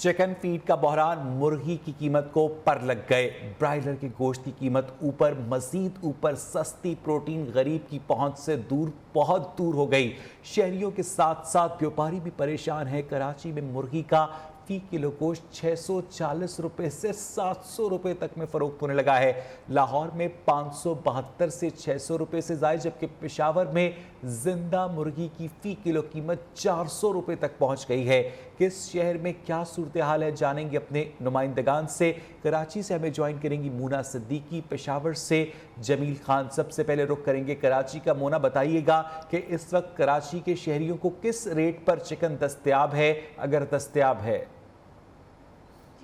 Chicken feed का बहरान, मुर्गी की कीमत को पर लग गए। ब्रायलर के गोश्त की कीमत ऊपर, मजीद ऊपर। सस्ती प्रोटीन गरीब की पहुंच से दूर, बहुत दूर हो गई। शहरियों के साथ साथ व्यापारी भी परेशान है। कराची में मुर्गी का फी किलो गोश्त 640 रुपए से 700 रुपए तक में फरोख्त होने लगा है। लाहौर में 572 से 600 रुपए से जायद, जबकि पेशावर में जिंदा मुर्गी की फी किलो कीमत 400 रुपए तक पहुंच गई है। किस शहर में क्या सूरत हाल है, जानेंगे अपने नुमाइंदगान से। कराची से हमें ज्वाइन करेंगी मोना सिद्दीकी, पेशावर से जमील खान। सबसे पहले रुख करेंगे कराची का। मोना, बताइएगा कि इस वक्त कराची के शहरियों को किस रेट पर चिकन दस्तयाब है, अगर दस्तयाब है?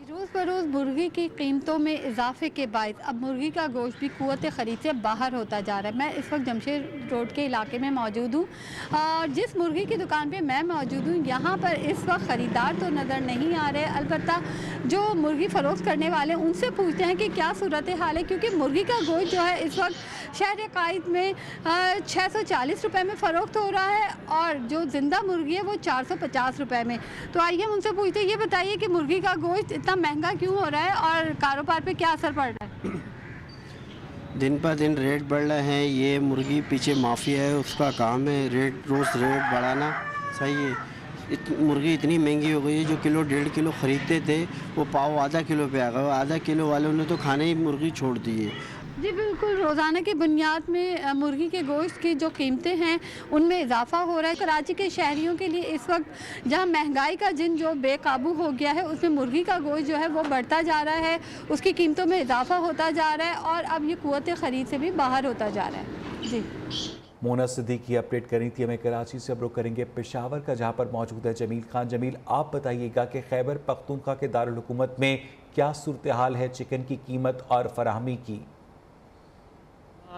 रोज़ बरोज़ मुर्गी की कीमतों में इजाफे के बायस अब मुर्गी का गोश्त भी क़ुव्वत ख़रीद से बाहर होता जा रहा है। मैं इस वक्त जमशेद रोड के इलाके में मौजूद हूँ और जिस मुर्गी की दुकान पे मैं मौजूद हूँ, यहाँ पर इस वक्त ख़रीदार तो नज़र नहीं आ रहे। अलबत्ता जो मुर्गी फ़रोख्त करने वाले उनसे पूछते हैं कि क्या सूरत हाल है, क्योंकि मुर्गी का गोश्त जो है इस वक्त शहर कायद में 640 रुपये में फ़रोख्त हो रहा है और जो ज़िंदा मुर्गी है वो 450 रुपये में। तो आइए हम उनसे पूछते हैं, ये बताइए कि मुर्गी का गोश्त इतना महंगा क्यों हो रहा है और कारोबार पे क्या असर पड़ रहा है? दिन पर दिन रेट बढ़ रहे हैं। ये मुर्गी पीछे माफिया है, उसका काम है रोज़ रेट बढ़ाना। सही है, मुर्गी इतनी महंगी हो गई है, जो किलो 1.5 किलो ख़रीदते थे वो पाव आधा किलो पे आ गया। आधा किलो वालों ने तो खाने ही मुर्गी छोड़ दी है। जी बिल्कुल, रोज़ाना की बुनियाद में मुर्गी के गोश्त की जो कीमतें हैं उनमें इजाफा हो रहा है। कराची के शहरियों के लिए इस वक्त जहां महंगाई का जिन जो बेकाबू हो गया है, उसमें मुर्गी का गोश्त जो है वो बढ़ता जा रहा है, उसकी कीमतों में इजाफा होता जा रहा है और अब ये क़ुव्वत ख़रीद से भी बाहर होता जा रहा है। जी, मोना सिद्दीकी अपडेट करी थी हमें कराची से। अब रुख करेंगे पेशावर का, जहां पर मौजूद है जमील खान। जमील, आप बताइएगा कि खैबर पख्तूनख्वा के दारुल हुकूमत में क्या सूरत हाल है चिकन की कीमत और फराहमी की?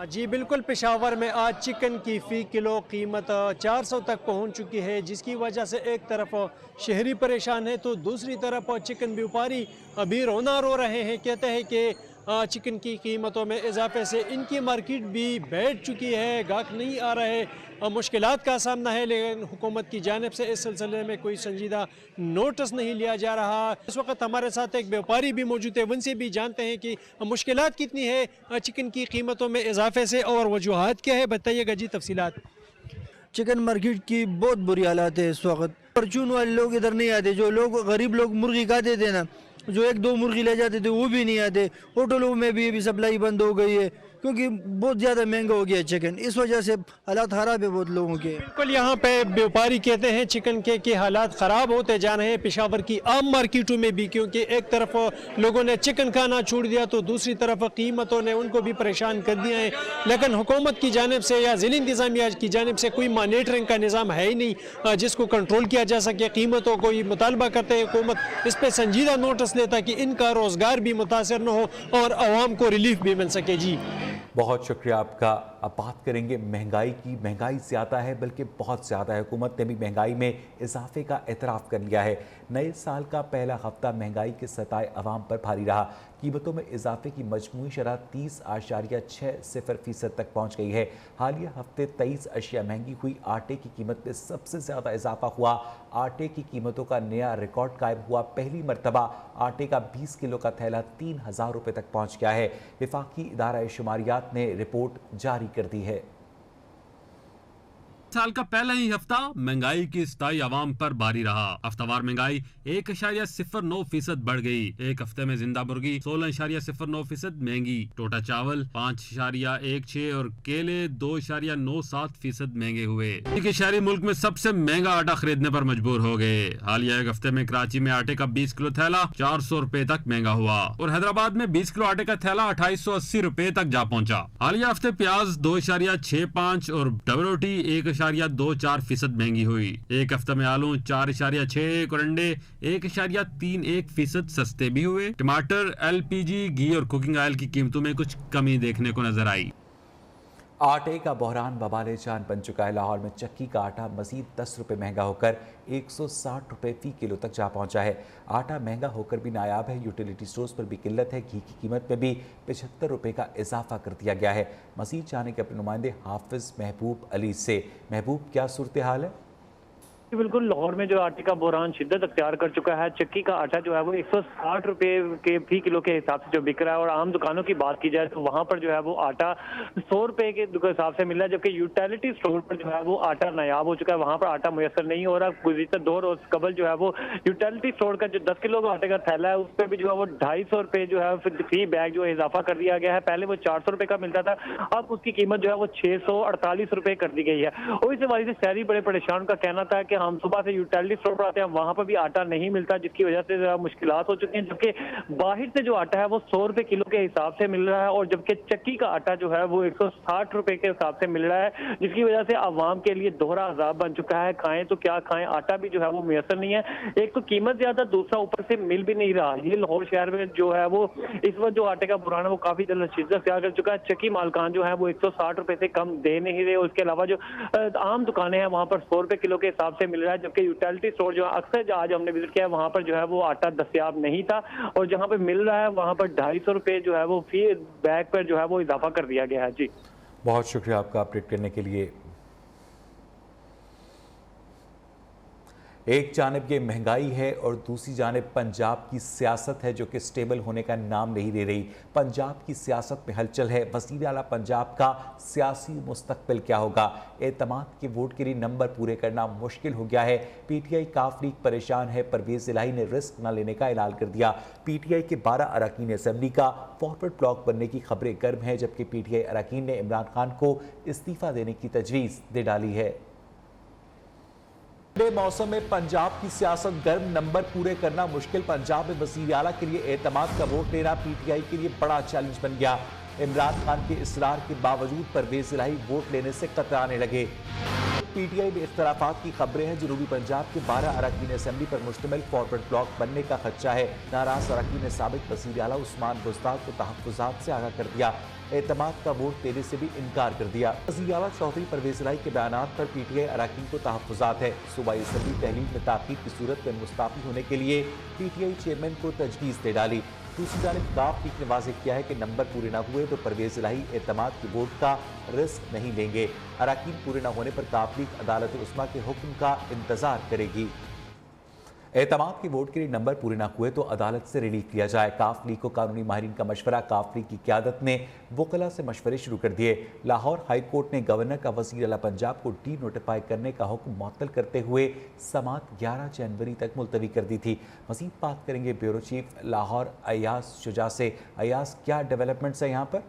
जी बिल्कुल, पेशावर में आज चिकन की फ़ी किलो कीमत 400 तक पहुंच चुकी है, जिसकी वजह से एक तरफ शहरी परेशान है तो दूसरी तरफ चिकन व्यापारी अभी रोना रो रहे हैं। कहते हैं कि चिकन की कीमतों में इजाफे से इनकी मार्केट भी बैठ चुकी है, गाहक नहीं आ रहे, मुश्किलात का सामना है। लेकिन हुकूमत की जानिब से इस सिलसिले में कोई संजीदा नोटिस नहीं लिया जा रहा। इस वक्त हमारे साथ एक व्यापारी भी मौजूद है, उनसे भी जानते हैं कि मुश्किलात कितनी है चिकन की कीमतों में इजाफे से और वजूहात क्या है। बताइएगा जी तफसीलात। चिकन मार्केट की बहुत बुरी हालात है इस वक्त। परचून वाले लोग इधर नहीं आते, जो लोग गरीब लोग मुर्गी खाते थे ना, जो 1-2 मुर्गी ले जाते थे वो भी नहीं आते। होटलों में भी अभी सप्लाई बंद हो गई है क्योंकि बहुत ज़्यादा महंगा हो गया चिकन। इस वजह से हालात ख़राब है बहुत लोगों के। बिल्कुल, यहाँ पे व्यापारी कहते हैं चिकन के हालात ख़राब होते जा रहे हैं पेशावर की आम मार्केटों में भी, क्योंकि एक तरफ लोगों ने चिकन खाना छोड़ दिया तो दूसरी तरफ कीमतों ने उनको भी परेशान कर दिया है। लेकिन हुकूमत की जानिब से या ज़िली इंतज़ामिया की जानिब से कोई मॉनिटरिंग का निज़ाम है ही नहीं जिसको कंट्रोल किया जा सके। कीमतों को ही मुतालबा करते हैं, हुकूमत इस पर संजीदा नोटिस लेता कि इनका रोज़गार भी मुतासर न हो और आवाम को रिलीफ भी मिल सके। जी बहुत शुक्रिया आपका। अब बात करेंगे महंगाई की। महंगाई ज़्यादा है, बल्कि बहुत ज़्यादा है। हुकूमत ने भी महंगाई में इजाफे का एतराफ़ कर लिया है। नए साल का पहला हफ्ता महंगाई के सताए अवाम पर भारी रहा। कीमतों में इजाफे की मजमूई शरह 30.60% तक पहुँच गई है। हालिया हफ्ते 23 अशिया महंगी हुई। आटे की कीमत में सबसे ज़्यादा इजाफा हुआ। आटे की कीमतों का नया रिकॉर्ड कायम हुआ। पहली मरतबा आटे का 20 किलो का थैला 3000 रुपये तक पहुँच गया है। वफाकी इदारा शुमारियात ने रिपोर्ट जारी कर दी है। साल का पहला ही हफ्ता महंगाई की स्थायी आवाम पर भारी रहा। हफ्तावार महंगाई 1.09% बढ़ गई। एक हफ्ते में जिंदा मुर्गी 16.09% महंगी, टोटा चावल 5.16 और केले 2.97% महंगे हुए। देखिए, शहरी मुल्क में सबसे महंगा आटा खरीदने पर मजबूर हो गए। हालिया एक हफ्ते में कराची में आटे का 20 किलो थैला 400 रुपए तक महंगा हुआ और हैदराबाद में 20 किलो आटे का थैला 2880 रुपए तक जा पहुंचा। हालिया हफ्ते प्याज 2.65 और डबल रोटी 1.24% महंगी हुई। एक हफ्ते में आलू 4.61 और अंडे 1.31% सस्ते भी हुए। टमाटर, LPG, घी और कुकिंग ऑयल की कीमतों में कुछ कमी देखने को नजर आई। आटे का बहरान बवाले जान बन चुका है। लाहौर में चक्की का आटा मजीद 10 रुपये महंगा होकर 160 रुपये फ़ी किलो तक जा पहुंचा है। आटा महंगा होकर भी नायाब है। यूटिलिटी स्टोर्स पर भी किल्लत है। घी की कीमत में भी 75 रुपये का इजाफा कर दिया गया है। मजीद जाने के अपने नुमाइंदे हाफिज़ महबूब अली से। महबूब, क्या सूरत हाल है? बिल्कुल, लाहौर में जो आटे का बहरान शिद्दत अख्तियार कर चुका है। चक्की का आटा जो है वो 160 रुपए के फी किलो के हिसाब से जो बिक रहा है, और आम दुकानों की बात की जाए तो वहां पर जो है वो आटा 100 रुपए के हिसाब से मिल रहा है, जबकि यूटिलिटी स्टोर पर जो है वो आटा नायाब हो चुका है, वहां पर आटा मुयसर नहीं हो रहा। गुज़िश्ता 2 रोज कबल जो है वो यूटिलिटी स्टोर का जो 10 किलो का आटे का थैला है उस पर भी जो है वो 250 रुपए जो है फी बैग जो है इजाफा कर दिया गया है। पहले वो 400 रुपए का मिलता था, अब उसकी कीमत जो है वो 648 रुपए कर दी गई है। और इस हवाले से शहरी बड़े परेशान, उनका कहना था कि हम सुबह से यूटिलिटी स्टोर पर आते हैं, वहां पर भी आटा नहीं मिलता, जिसकी वजह से मुश्किलात हो चुकी हैं। जबकि बाहर से जो आटा है वो 100 रुपए किलो के हिसाब से मिल रहा है, और जबकि चक्की का आटा जो है वो 160 रुपए के हिसाब से मिल रहा है, जिसकी वजह से आवाम के लिए दोहरा अजाब बन चुका है। खाएं तो क्या खाएं, आटा भी जो है वो मुयसर नहीं है। एक तो कीमत ज्यादा, दूसरा ऊपर से मिल भी नहीं रहा। ये लाहौर शहर में जो है वो इस वक्त जो आटे का बहरान है वो काफी ज्यादा शिद्दत अख्तियार कर चुका है। चक्की मालकान जो है वो 160 रुपए से कम दे नहीं रहे। उसके अलावा जो आम दुकानें हैं वहां पर 100 रुपए किलो के हिसाब से मिल रहा है, जबकि यूटिलिटी स्टोर जो अक्सर आज हमने विजिट किया वहां पर जो है वो आटा दस्तयाब नहीं था, और जहां पे मिल रहा है वहां पर 250 रुपए जो है वो फी बैग पर जो है वो इजाफा कर दिया गया है। जी, बहुत शुक्रिया आपका अपडेट करने के लिए। एक जानिब ये महंगाई है और दूसरी जानिब पंजाब की सियासत है जो कि स्टेबल होने का नाम नहीं ले रही। पंजाब की सियासत में हलचल है। वज़ीर आला पंजाब का सियासी मुस्तकबिल क्या होगा? एतमाद के वोट के लिए नंबर पूरे करना मुश्किल हो गया है। पीटीआई काफ लीग परेशान है। परवेज़ इलाही ने रिस्क न लेने का ऐलान कर दिया। पीटीआई के 12 अरकान असम्बली का फॉरवर्ड ब्लॉक बनने की खबरें गर्म हैं, जबकि पीटीआई अरकान ने इमरान खान को इस्तीफा देने की तजवीज़ दे डाली है। मौसम में पंजाब की सियासत गर्म, नंबर पूरे करना मुश्किल। पंजाब में वज़ीर आला के लिए एतमाद का वोट लेना पीटीआई के लिए बड़ा चैलेंज बन गया। इमरान खान के इसरार के बावजूद परवेज़ इलाही वोट लेने से कतराने लगे। पीटीआई में इख्तलाफात की खबरें हैं। जनूबी पंजाब के 12 अरकान असम्बली पर मुश्तमिल फॉरवर्ड ब्लॉक बनने का खदशा है। नाराज अरकान ने साबिक वज़ीर आला उस्मान बुज़दार को तहफ़्फ़ुज़ात से आगाह कर दिया। एतमाद का वोट देने से भी इनकार कर दिया। वज़ीर आला चौधरी परवेज़ इलाही के बयानात पर पीटीआई अरकान को तहफ़्फ़ुज़ात है। सूबाई असम्बली तहलील में ताख़ीर की सूरत में मुस्ताफ़ी होने के लिए पीटीआई चेयरमैन को तजवीज़ दे डाली। दूसरी जानिब काफ लीग ने वाज़ेह किया है कि नंबर पूरे न हुए तो परवेज़ इलाही एतमाद के वोट का रिस्क नहीं लेंगे। अरकान पूरे न होने पर काफ लीग अदालत उस्मा के हुक्म का इंतजार करेगी। एतमाद के वोट के लिए नंबर पूरे न हुए तो अदालत से रिलीफ लिया जाए। काफ लीग को कानूनी माहिरीन का मशवरा। काफ लीग की क़यादत ने वकला से मशवरे शुरू कर दिए। लाहौर हाई कोर्ट ने गवर्नर का वज़ीर आला पंजाब को डी नोटिफाई करने का हुक्म मुअत्तल करते हुए समाअत 11 जनवरी तक मुलतवी कर दी थी। मज़ीद बात करेंगे ब्यूरो चीफ लाहौर अयाज शुजा से। अयाज, क्या डेवलपमेंट्स है यहाँ पर?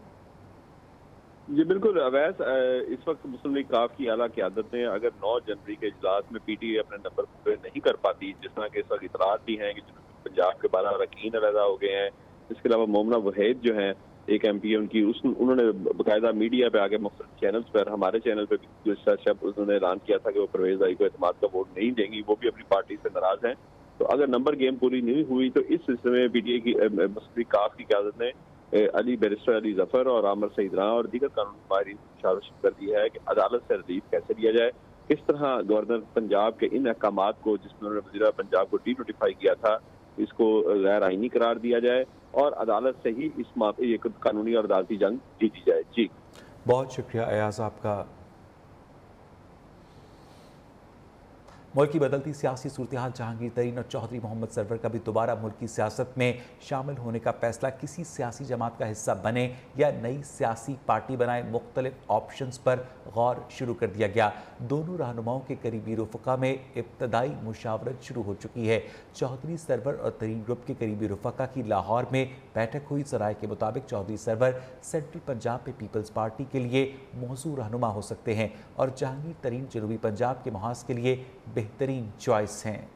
जी बिल्कुल अवैस, इस वक्त मुस्लिम लीग काफ की आला क़यादत ने अगर 9 जनवरी के इजलास में पीटीआई अपने नंबर पूरे नहीं कर पाती, जिस तरह के इस वक्त इतरात भी हैं कि पंजाब के 12 अरकान अलहदा हो गए हैं। इसके अलावा मोमना वहीद जो हैं एक MP उनकी, उन्होंने बाकायदा मीडिया पे आगे मुख्तलिफ चैनल्स पर, हमारे चैनल पर भी उन्होंने ऐलान किया था कि वो परवेज़ इलाही को एतमाद का वोट नहीं देंगी। वो भी अपनी पार्टी से नाराज हैं। तो अगर नंबर गेम पूरी नहीं हुई तो इस सिलसिले में पीटीआई की मुस्लिम लीग काफ की क़यादत ने बैरिस्टर अली जफर और आमिर सईद राना और दीगर कानूनी माहिरीन को कर दी है कि अदालत से रिलीफ कैसे लिया जाए, किस तरह गवर्नर पंजाब के इन अहकामात को जिसमें उन्होंने वज़ीर पंजाब को डी नोटिफाई किया था इसको गैर आईनी करार दिया जाए और अदालत से ही इस ये कानूनी और अदालती जंग जीती जाए। जी बहुत शुक्रिया अयाज आपका। मुल्क की बदलती सियासी सूरत हाल, जहांगीर तरीन और चौधरी मोहम्मद सरवर का भी दोबारा मुल्क की सियासत में शामिल होने का फैसला किसी सियासी जमात का हिस्सा बने या नई सियासी पार्टी बनाए, मुख्तलिफ ऑप्शंस पर गौर शुरू कर दिया गया। दोनों रहनुमाओं के करीबी रुफ़का में इब्तदाई मुशावरत शुरू हो चुकी है। चौधरी सरवर और तरीन ग्रुप के करीबी रुफ़का की लाहौर में बैठक हुई। ज़राए के मुताबिक चौधरी सरवर सेंट्रल पंजाब में पीपल्स पार्टी के लिए मौजू रहनुमा हो सकते हैं और जहांगीर तरीन जनूबी पंजाब के महाज के लिए बेहतरीन चॉइस हैं।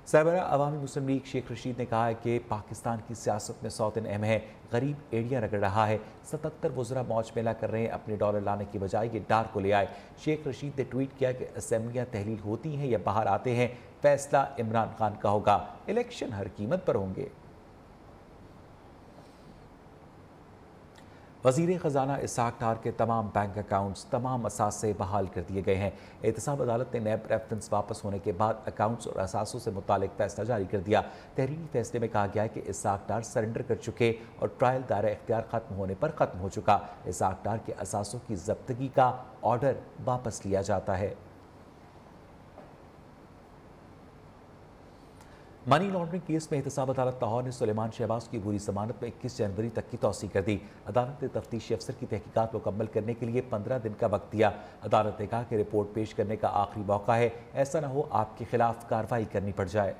सरबराह अवामी मुस्लिम लीग शेख रशीद ने कहा है कि पाकिस्तान की सियासत में सौतन अहम है, गरीब एड़ियाँ रगड़ रहा है। 77 वज़रा मौज मेला कर रहे हैं, अपने डॉलर लाने की बजाय ये डार को ले आए। शेख रशीद ने ट्वीट किया कि असम्बलियाँ तहलील होती हैं या बाहर आते हैं, फैसला इमरान खान का होगा, इलेक्शन हर कीमत पर होंगे। वज़ीर ख़जाना इसहाक डार के तमाम बैंक अकाउंट्स तमाम असासे बहाल कर दिए गए हैं। एहतसाब अदालत ने नैब रेफरेंस वापस होने के बाद अकाउंट्स और असासों से मुतालिक फैसला जारी कर दिया। तहरीरी फैसले में कहा गया है कि इसहाक डार सरेंडर कर चुके और ट्रायल दायरा इख्तियार ख़त्म होने पर ख़त्म हो चुका। इसहाक डार के असासों की जब्तगी का ऑर्डर वापस लिया जाता है। मनी लॉन्ड्रिंग केस में एहतसाब अदालत लाहौर ने सुलेमान शहबाज की पूरी जमानत में 21 जनवरी तक की तौसी कर दी। अदालत ने तफ्तीशी अफसर की तहकीकात मुकम्मल करने के लिए 15 दिन का वक्त दिया। अदालत ने कहा कि रिपोर्ट पेश करने का आखिरी मौका है, ऐसा न हो आपके खिलाफ कार्रवाई करनी पड़ जाए।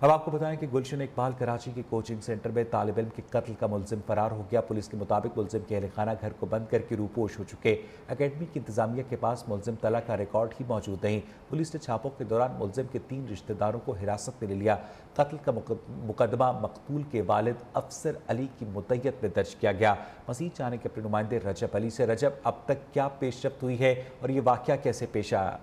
अब आपको बताएं कि गुलशन इकबाल कराची के कोचिंग सेंटर में तालिब इल्म के कत्ल का मुलजिम फरार हो गया। पुलिस के मुताबिक मुलजिम के अहलखाना घर को बंद करके रूपोश हो चुके। अकेडमी की इंतजामिया के पास मुलजिम तला का रिकॉर्ड ही मौजूद नहीं। पुलिस ने छापों के दौरान मुलजिम के 3 रिश्तेदारों को हिरासत में ले लिया। कत्ल का मुकदमा मकतूल के वालिद अफसर अली की मुद्दत में दर्ज किया गया। मज़ीद जाने के अपने नुमाइंदे रजब अली से। रजब, अब तक क्या पेशरफ्त हुई है और ये वाक़या कैसे पेश आया?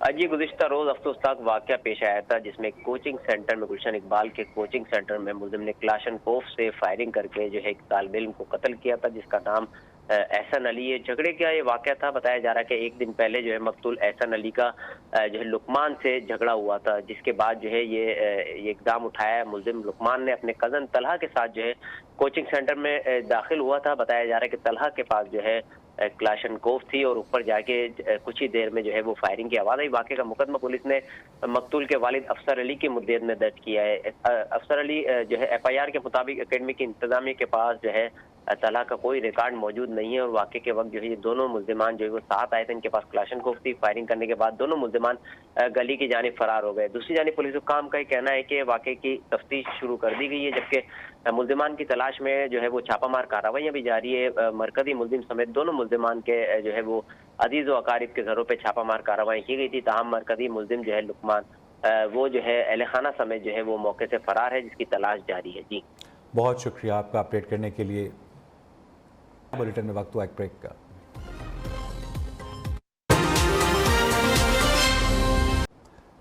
जी, गुज़िश्ता रोज़ अफसोसनाक वाक़या पेश आया था जिसमें कोचिंग सेंटर में गुलशन इकबाल के कोचिंग सेंटर में मुलजिम ने क्लाशनकोफ से फायरिंग करके जो है एक तालिब इल्म को कत्ल किया था जिसका नाम एहसन अली है। झगड़े का ये वाक़या था। बताया जा रहा है कि एक दिन पहले जो है मकतूल एहसन अली का जो है लुकमान से झगड़ा हुआ था, जिसके बाद जो है ये इक़दाम उठाया। मुलजिम लुकमान ने अपने कज़न तलहा के साथ जो है कोचिंग सेंटर में दाखिल हुआ था। बताया जा रहा है कि तलहा के पास जो है क्लाशनकोफ थी और ऊपर जाके कुछ ही देर में जो है वो फायरिंग की आवाज़ आई। वाक़े का मुकदमा पुलिस ने मकतूल के वालिद अफसर अली की मुद्दत में दर्ज किया है। अफसर अली जो है FIR के मुताबिक अकेडमी की इंतजामिया के पास जो है तलाक का कोई रिकॉर्ड मौजूद नहीं है और वाक़े के वक्त जो है ये दोनों मुल्जिमान जो है वो साथ आए थे। इनके पास क्लाशनकोफ थी। फायरिंग करने के बाद दोनों मुल्जिमान गली की जानिब फरार हो गए। दूसरी जानिब पुलिस हुक्काम का कहना है कि वाक़े की तफ्तीश शुरू कर दी गई है, जबकि मुल्जिमान की तलाश में जो है वो छापामार कार्रवाइयाँ भी जारी है। मरकजी मुल्जिम समेत दोनों मुल्जिमान के जो है वो अजीज़ व अकारिब के घरों पर छापामार कार्रवाई की गई थी। ताहम मरकजी मुल्जिम जो है लुकमान वो जो है अहलखाना समेत जो है वो मौके से फरार है, जिसकी तलाश जारी है। जी, बहुत शुक्रिया आपका अपडेट करने के लिए। बुलेटिन में वक्त हुआ एक ब्रेक का।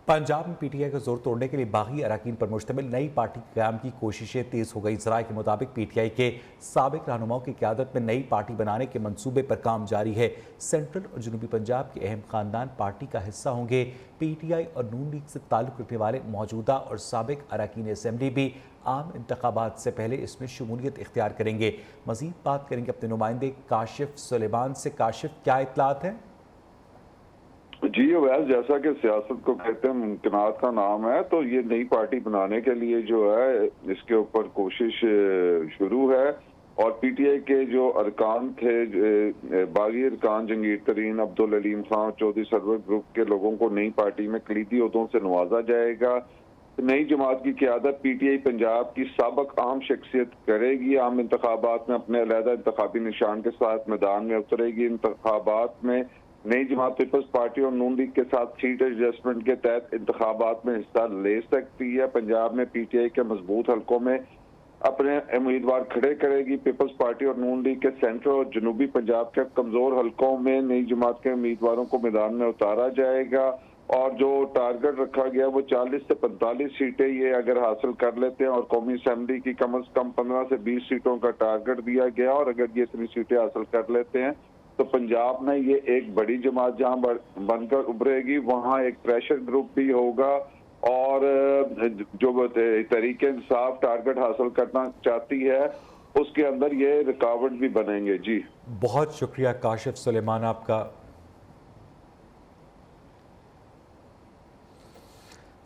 पंजाब में PTI का जोर तोड़ने के लिए बागी अराकीन पर मुश्तमिल नई पार्टी के क़याम की कोशिशें तेज़ हो गई। ज़राए के मुताबिक PTI के साबिक रहनुमाओं की क़यादत में नई पार्टी बनाने के मंसूबे पर काम जारी है। सेंट्रल और जनूबी पंजाब के अहम ख़ानदान पार्टी का हिस्सा होंगे। PTI और नून लीग से ताल्लुक़ रखने वाले मौजूदा और साबिक अराकीन असेंबली भी आम इंतखाबात से पहले इसमें शमूलियत इख्तियार करेंगे। मज़ीद बात करेंगे अपने नुमाइंदे काशिफ सुलेमान से। काशिफ, क्या इत्तलात है? जी अवैस, जैसा कि सियासत को कहते हैं मुमकिनात का नाम है, तो ये नई पार्टी बनाने के लिए जो है इसके ऊपर कोशिश शुरू है और PTI के जो अरकान थे, बागी अरकान जंगीर तरीन, अब्दुल अलीम खान, चौधरी सरवर ग्रुप के लोगों को नई पार्टी में कलीदी ओहदों से नवाजा जाएगा। नई जमात की क़यादत PTI पंजाब की साबिक अहम शख्सियत करेगी। आम इंतखाबात में अपने अलहदा इंतखाबी निशान के साथ मैदान में उतरेगी। इंतखाबात में नई जमात पीपल्स पार्टी और नून लीग के साथ सीट एडजस्टमेंट के तहत इंतखाबात में हिस्सा ले सकती है। पंजाब में PTI के मजबूत हलकों में अपने उम्मीदवार खड़े करेगी। पीपल्स पार्टी और नून लीग के सेंट्रल और जनूबी पंजाब के कमजोर हलकों में नई जमात के उम्मीदवारों को मैदान में उतारा जाएगा और जो टारगेट रखा गया वो 40 से 45 सीटें ये अगर हासिल कर लेते हैं और कौमी असेंबली की कम अज कम 15 से 20 सीटों का टारगेट दिया गया और अगर ये इतनी सीटें हासिल कर लेते हैं तो पंजाब में ये एक बड़ी जमात जहां बनकर उभरेगी। वहां एक प्रेशर ग्रुप भी होगा और जो तरीके इंसाफ टारगेट हासिल करना चाहती है उसके अंदर ये रुकावट भी बनेंगे। जी, बहुत शुक्रिया काशिफ सुलेमान आपका।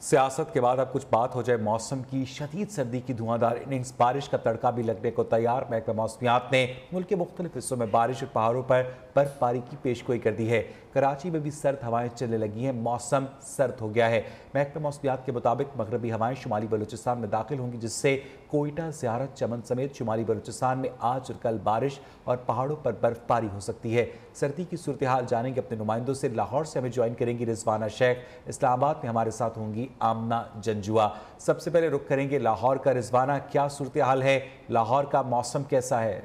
सियासत के बाद अब कुछ बात हो जाए मौसम की। शदीद सर्दी की धुआंधार इनिंग्स, बारिश का तड़का भी लगने को तैयार। महकमा मौसमियात ने मुल्क के मुख्तलिफ हिस्सों में बारिश और पहाड़ों पर बर्फबारी की पेशगोई कर दी है। कराची में भी सर्द हवाएं चलने लगी हैं, मौसम सर्द हो गया है। महकमा मौसमियात के मुताबिक मगरबी हवाएं शुमाली बलूचिस्तान में दाखिल होंगी, जिससे कोयटा, ज़ियारत, चमन समेत शुमाली बलूचिस्तान में आज और कल बारिश और पहाड़ों पर बर्फबारी हो सकती है। सर्दी की सूरत हाल जानेंगे अपने नुमाइंदों से। लाहौर से हमें ज्वाइन करेंगी रिजवाना शेख। इस्लामाबाद में हमारे साथ होंगी आमना जंजुआ। सबसे पहले रुख करेंगे लाहौर का। रिजवाना, क्या सूरत हाल है? लाहौर का मौसम कैसा है?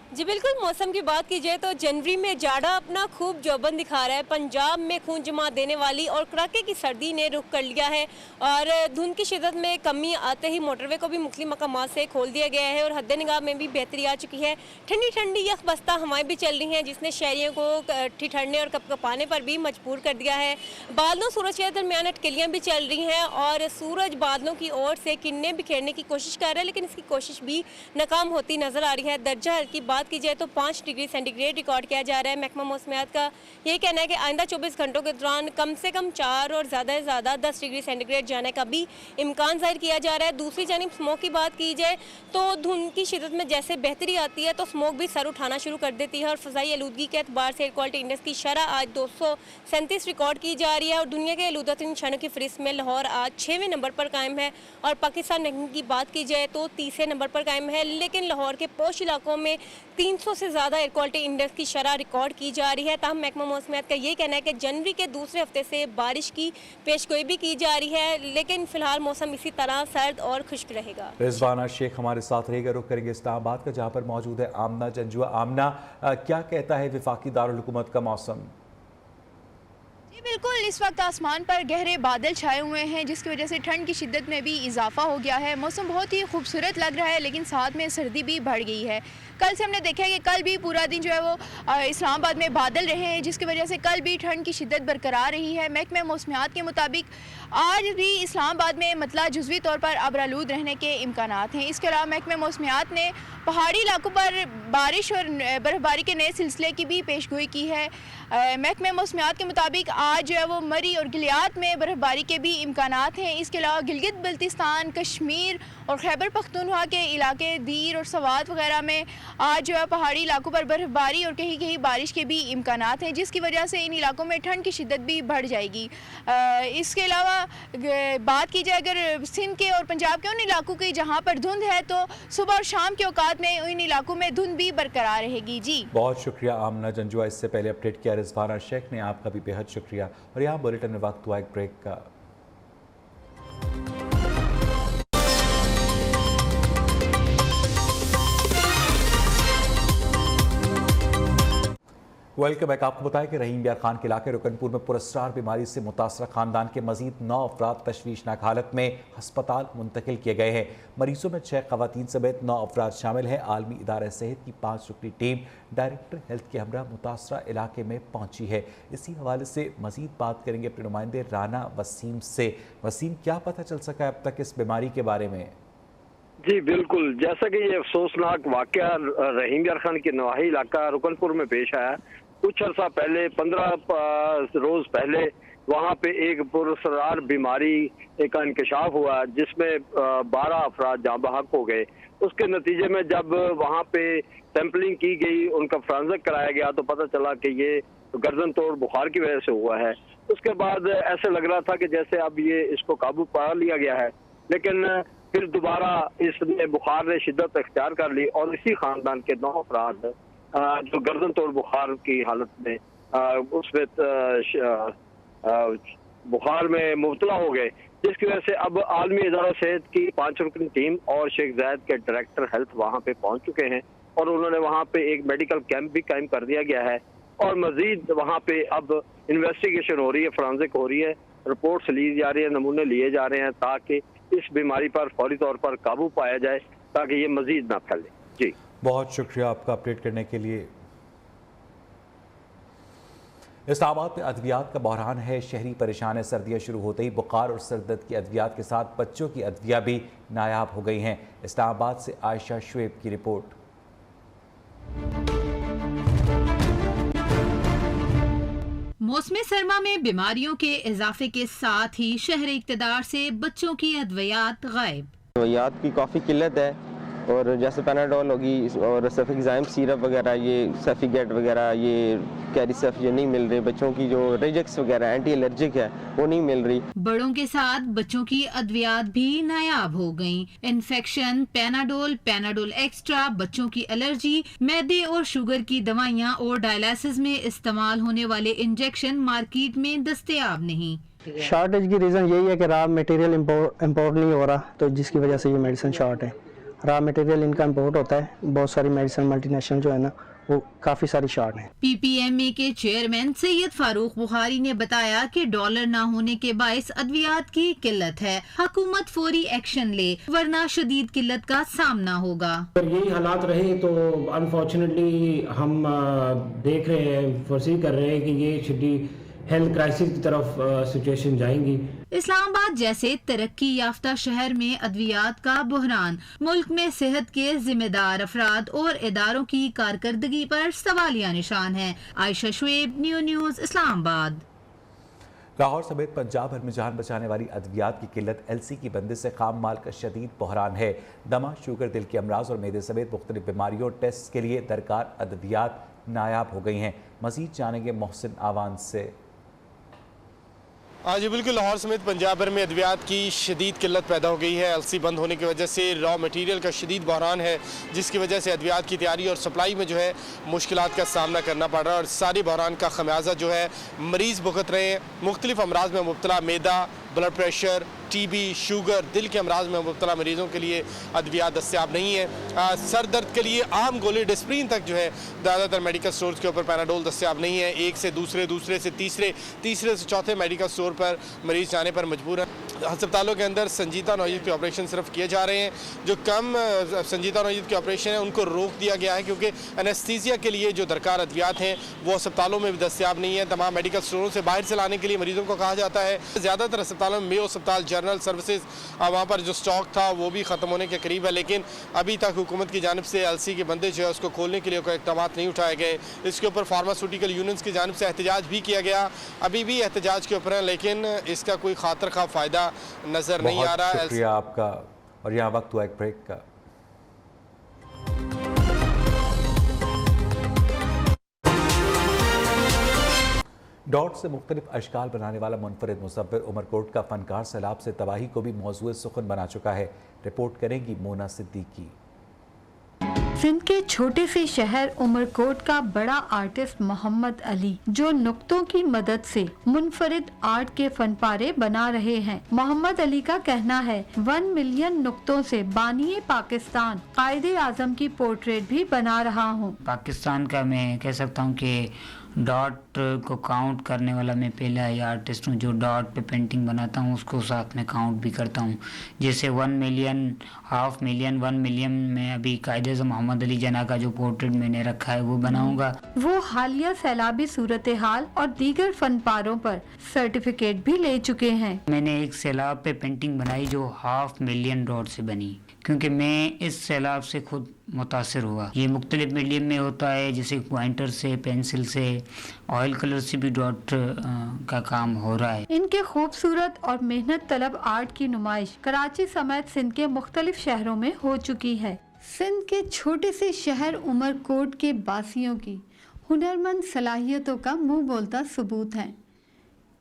जी बिल्कुल, मौसम की बात की जाए तो जनवरी में जाड़ा अपना खूब जौबन दिखा रहा है। पंजाब में खून जमा देने वाली और कड़ाके की सर्दी ने रुख कर लिया है और धुंध की शिदत में कमी आते ही मोटरवे को भी मुख्तलिफ मकामात से खोल दिया गया है और हद निगाह में भी बेहतरी आ चुकी है। ठंडी ठंडी यखबस्ता हवाएं भी चल रही हैं जिसने शहरियों को ठिठुरने और कपकपाने पर भी मजबूर कर दिया है। बादलों सूरज के दरमियान अटकलियाँ भी चल रही हैं और सूरज बादलों की ओर से किरणें बिखेरने की कोशिश कर रहा है, लेकिन इसकी कोशिश भी नाकाम होती नजर आ रही है। दर्जा हरारत की बात की जाए तो 5 डिग्री सेंटीग्रेड रिकॉर्ड किया जा रहा है। महकमा मौसमियात का ये कहना है कि आइंदा 24 घंटों के दौरान कम से कम 4 और ज़्यादा से ज़्यादा 10 डिग्री सेंटीग्रेड जाने का भी इम्कान जाहिर किया जा रहा है। दूसरी जानिब स्मोक की बात की जाए तो धुंध की शिदत में जैसे बेहतरी आती है तो स्मोक भी सर उठाना शुरू कर देती है और फ़ज़ाई आलूदगी के एतबार से एयर क्वालिटी इंडेक्स की शरह आज 237 रिकॉर्ड की जा रही है और दुनिया के आलूदतरीन शहरों की फहरिस्त में लाहौर आज 6वें नंबर पर कायम है और पाकिस्तान रैंकिंग की बात की जाए तो 30वें नंबर पर कायम है। लेकिन लाहौर के पोश इलाकों में 300 से ज़्यादा एयर क्वालिटी इंडेक्स की शरह रिकॉर्ड की जा रही है। ताहम महकमा मौसमियात का ये कहना है कि जनवरी के दूसरे हफ्ते से बारिश की पेशगोई भी की जा रही है, लेकिन फिलहाल मौसम इसी तरह सर्द और खुश्क रहेगा। रिजवाना शेख हमारे साथ रहेगा। रुख करेंगे इस्लामाबाद का, जहाँ पर मौजूद है आमना जंजुआ। आमना, क्या कहता है वफाकी दारुल हुकूमत का मौसम? बिल्कुल, इस वक्त आसमान पर गहरे बादल छाए हुए हैं जिसकी वजह से ठंड की शिद्दत में भी इजाफा हो गया है। मौसम बहुत ही खूबसूरत लग रहा है, लेकिन साथ में सर्दी भी बढ़ गई है। कल से हमने देखा है कि कल भी पूरा दिन जो है वो इस्लामाबाद में बादल रहे हैं जिसकी वजह से कल भी ठंड की शिद्दत बरकरार रही है। महकमा मौसमियात के मुताबिक आज भी इस्लामाबाद में मतला जुज़वी तौर पर अबरालूद रहने के इम्कानात हैं। इसके अलावा महकमा मौसमियात ने पहाड़ी इलाकों पर बारिश और बर्फबारी के नए सिलसिले की भी पेशगोई की है। महकमा मौसमियात के मुताबिक आज जो है वो मरी और गिलियात में बर्फबारी के भी इम्कानात हैं। इसके अलावा गिलगित बल्तिस्तान, कश्मीर और खैबर पख्तूनख्वा के इलाके दीर और सवात वगैरह में आज जो है पहाड़ी इलाकों पर बर्फबारी और कहीं कहीं बारिश के भी इम्कानात हैं जिसकी वजह से इन इलाकों में ठंड की शिद्दत भी बढ़ जाएगी। इसके अलावा बात की जाए अगर सिंध के और पंजाब के उन इलाकों की जहाँ पर धुंध है तो सुबह और शाम के औकात में इन इलाकों में धुंध भी बरकरार रहेगी। जी बहुत शुक्रिया आमना जंजुआ, इससे पहले अपडेट किया रिजवाना शेख ने, आपका भी बेहद शुक्रिया। और यहाँ बुलेटिन में वक्त हुआ एक ब्रेक का। Welcome back. आपको बताया कि रहीम यार खान के इलाके रुकनपुर में पुरस्कार बीमारी से मुतासरा खानदान के मजीद 9 अफराद तशवीशनाक हालत में हस्पताल मुंतकिल किए गए हैं। मरीजों में 6 खवातीन समेत 9 अफराद शामिल हैं। आलमी इदारा सेहत की 5 रुकनी टीम डायरेक्टर हेल्थ के हमरा मुतासरा इलाके में पहुंची है। इसी हवाले से मजीद बात करेंगे अपने नुमाइंदे राना वसीम से। वसीम, क्या पता चल सका है अब तक इस बीमारी के बारे में? जी बिल्कुल, जैसा कि ये अफसोसनाक वाकया रहीम यार खान के नवाही इलाका रुकनपुर में पेश आया। कुछ अर्सा पहले 15 रोज पहले वहाँ पे एक पुरसरार बीमारी का इंकशाफ हुआ जिसमें 12 अफराद जाँ बहक हो गए। उसके नतीजे में जब वहाँ पे सैंपलिंग की गई, उनका फोरेंसिक कराया गया तो पता चला कि ये गर्दन तोड़ बुखार की वजह से हुआ है। उसके बाद ऐसे लग रहा था कि जैसे अब ये इसको काबू पा लिया गया है, लेकिन फिर दोबारा इसने बुखार ने शिद्दत अख्तियार कर ली और इसी खानदान के 9 अफराद जो गर्दन तोड़ बुखार की हालत में उसमें बुखार में मुब्तला हो गए, जिसकी वजह से अब आलमी इदारा सेहत की 5 रुकनी टीम और शेख जायद के डायरेक्टर हेल्थ वहाँ पे पहुँच चुके हैं और उन्होंने वहाँ पे एक मेडिकल कैंप भी कायम कर दिया गया है और मजीद वहाँ पे अब इन्वेस्टिगेशन हो रही है, फोरेंसिक हो रही है, रिपोर्ट्स ली जा रही है, नमूने लिए जा रहे हैं ताकि इस बीमारी पर फौरी तौर पर काबू पाया जाए ताकि ये मजीद ना फैले। जी बहुत शुक्रिया आपका अपडेट करने के लिए। इस्लामाबाद में अद्वियात का बहरान है। शहरी परेशान है। सर्दियाँ शुरू होते ही बुखार और सरदर्द की अद्वियात के साथ बच्चों की अद्विया भी नायाब हो गई हैं। इस्लामाबाद से आयशा शुएब की रिपोर्ट। मौसम सरमा में बीमारियों के इजाफे के साथ ही शहरी इक़्तिदार से बच्चों की अद्वियात गायब। अद्वियात की काफ़ी किल्लत है और जैसे पैनाडोल होगी और सफिक्साइम सिरप वगैरह, ये सफिगेट वगैरह, ये कैरिसफ, ये नहीं मिल रही। बच्चों की जो रेजेक्स वगैरह एंटी एलर्जिक है वो नहीं मिल रही। बड़ों के साथ बच्चों की अद्वियात भी नायाब हो गईं। इन्फेक्शन, पैनाडोल एक्स्ट्रा, बच्चों की एलर्जी, मैदे और शुगर की दवाइयाँ और डायलिसिस में इस्तेमाल होने वाले इंजेक्शन मार्केट में दस्तयाब नहीं। शॉर्टेज की रीज़न यही है कि रॉ मटेरियल इम्पोर्ट नहीं हो रहा, तो जिसकी वजह से ये मेडिसिन शॉर्ट है रॉ मटेरियल इनका इंपोर्ट होता है, बहुत सारी मेडिसिन मल्टीनेशनल जो है ना वो काफ़ी सारी शॉर्ट हैं। PPMA के चेयरमैन सैयद फारूक बुखारी ने बताया कि डॉलर ना होने के बायस अद्वियात की किल्लत है, हुकूमत फौरी एक्शन ले वरना शदीद किल्लत का सामना होगा। अगर यही हालात रहे तो अनफॉर्चुनेटली हम देख रहे हैं, फोर्सी कर रहे हैं कि ये शदीद हेल्थ क्राइसिस की तरफ सिचुएशन जाएंगी। इस्लामाबाद जैसे तरक्की याफ्ता शहर में अद्वियात का बहरान मुल्क में सेहत के जिम्मेदार अफराद और इदारों की कारकर्दगी पर सवालिया निशान है। Ayesha Shoaib, new news, Islamabad. लाहौर समेत पंजाब भर में जान बचाने वाली अद्वियात की किल्लत, LC की बंदिश से खाम माल का शदीद बहरान है। दमा, शुगर, दिल के अमराज और मैदे समेत मुख्तलिफ बीमारियों टेस्ट के लिए दरकार अद्वियात नायाब हो गई हैं। मजीद जानेंगे मोहसिन आवान से। हाँ जी बिल्कुल, लाहौर समेत पंजाब भर में अद्वियात की शदीद किल्लत पैदा हो गई है। LC बंद होने की वजह से रॉ मटेरियल का शदीद बहरान है, जिसकी वजह से अद्वियात की तैयारी और सप्लाई में जो है मुश्किलात का सामना करना पड़ रहा है और सारी बहरान का खमियाजा जो है मरीज़ भुगत रहे हैं। मुख्तलिफ अमराज में मुब्तला मैदा, ब्लड प्रेशर, TB, शुगर, दिल के अमराज में मुब्तला मरीज़ों के लिए अद्वियात दस्तियाब नहीं है। सर दर्द के लिए आम गोली डिस्प्रिन तक जो है ज़्यादातर मेडिकल स्टोर्स के ऊपर पैनाडोल दस्तियाब नहीं है। एक से दूसरे, दूसरे से तीसरे, तीसरे से चौथे मेडिकल स्टोर पर मरीज़ जाने पर मजबूर हैं। अस्पतालों के अंदर संजीदा नौयत के ऑपरेशन सिर्फ किए जा रहे हैं। जो कम संजीदा नौयत के ऑपरेशन हैं उनको रोक दिया गया है क्योंकि एनेस्थीसिया के लिए जो दरकार अद्वियात हैं वो अस्पतालों में भी दस्तियाब नहीं है। तमाम मेडिकल स्टोरों से बाहर से लाने के लिए मरीज़ों को कहा जाता है। ज़्यादातर अस्पतालों में मेयो अस्पताल, जनरल सर्विसेज, वहाँ पर जो स्टॉक था वो भी ख़त्म होने के करीब है, लेकिन अभी तक हुकूमत की जानिब से LC के बंदे जो है उसको खोलने के लिए कोई इक़दाम नहीं उठाए गए। इसके ऊपर फार्मास्यूटिकल यूनियंस की जानिब से एहतजाज भी किया गया, अभी भी एहतजाज के ऊपर है, लेकिन इसका कोई खातर खा फ़ायदा नज़र नहीं आ रहा। शुक्रिया आपका। और यहाँ वक्त हुआ एक ब्रेक का। डॉट से मुख्तलिफ अशकाल बनाने वाला मुनफरिद मुसव्विर उमरकोट का फनकार सैलाब से तबाही को भी मौजूद सुखन बना चुका है। रिपोर्ट करेंगी मोना सिद्दीकी। सिंध के छोटे से शहर उमरकोट का बड़ा आर्टिस्ट मोहम्मद अली, जो नुक्तों की मदद से मुनफरिद आर्ट के फनपारे बना रहे हैं। मोहम्मद अली का कहना है 1 मिलियन नुक्तों से बानिए पाकिस्तान कायदे आजम की पोर्ट्रेट भी बना रहा हूँ। पाकिस्तान का मैं कह सकता हूँ कि डॉट को काउंट करने वाला मैं पहला ही आर्टिस्ट हूँ जो डॉट पे पेंटिंग बनाता हूँ, उसको साथ में काउंट भी करता हूँ। जैसे 1 मिलियन, 500,000, 1 मिलियन में अभी कायदे मोहम्मद अली जना का जो पोर्ट्रेट मैंने रखा है वो बनाऊंगा। वो हालिया सैलाबी सूरत हाल और दीगर फनपारों पर सर्टिफिकेट भी ले चुके हैं। मैंने एक सैलाब पे पेंटिंग बनाई जो 500,000 डॉट से बनी, क्योंकि मैं इस सैलाब से खुद मुतासिर हुआ। ये मुख्तलिफ मीडियम में होता है, जैसे पॉइंटर से, पेंसिल से, ऑयल कलर से भी डॉट का काम हो रहा है। इनके खूबसूरत और मेहनत तलब आर्ट की नुमाइश कराची समेत सिंध के मुख्तलिफ शहरों में हो चुकी है। सिंध के छोटे से शहर उमरकोट के बासियों की हुनरमंद सलाहियतों का मुंह बोलता सबूत है।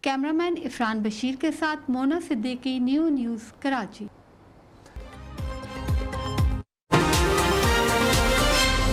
कैमरामैन इफरान बशीर के साथ मोना सिद्दीकी, न्यू न्यूज़, कराची।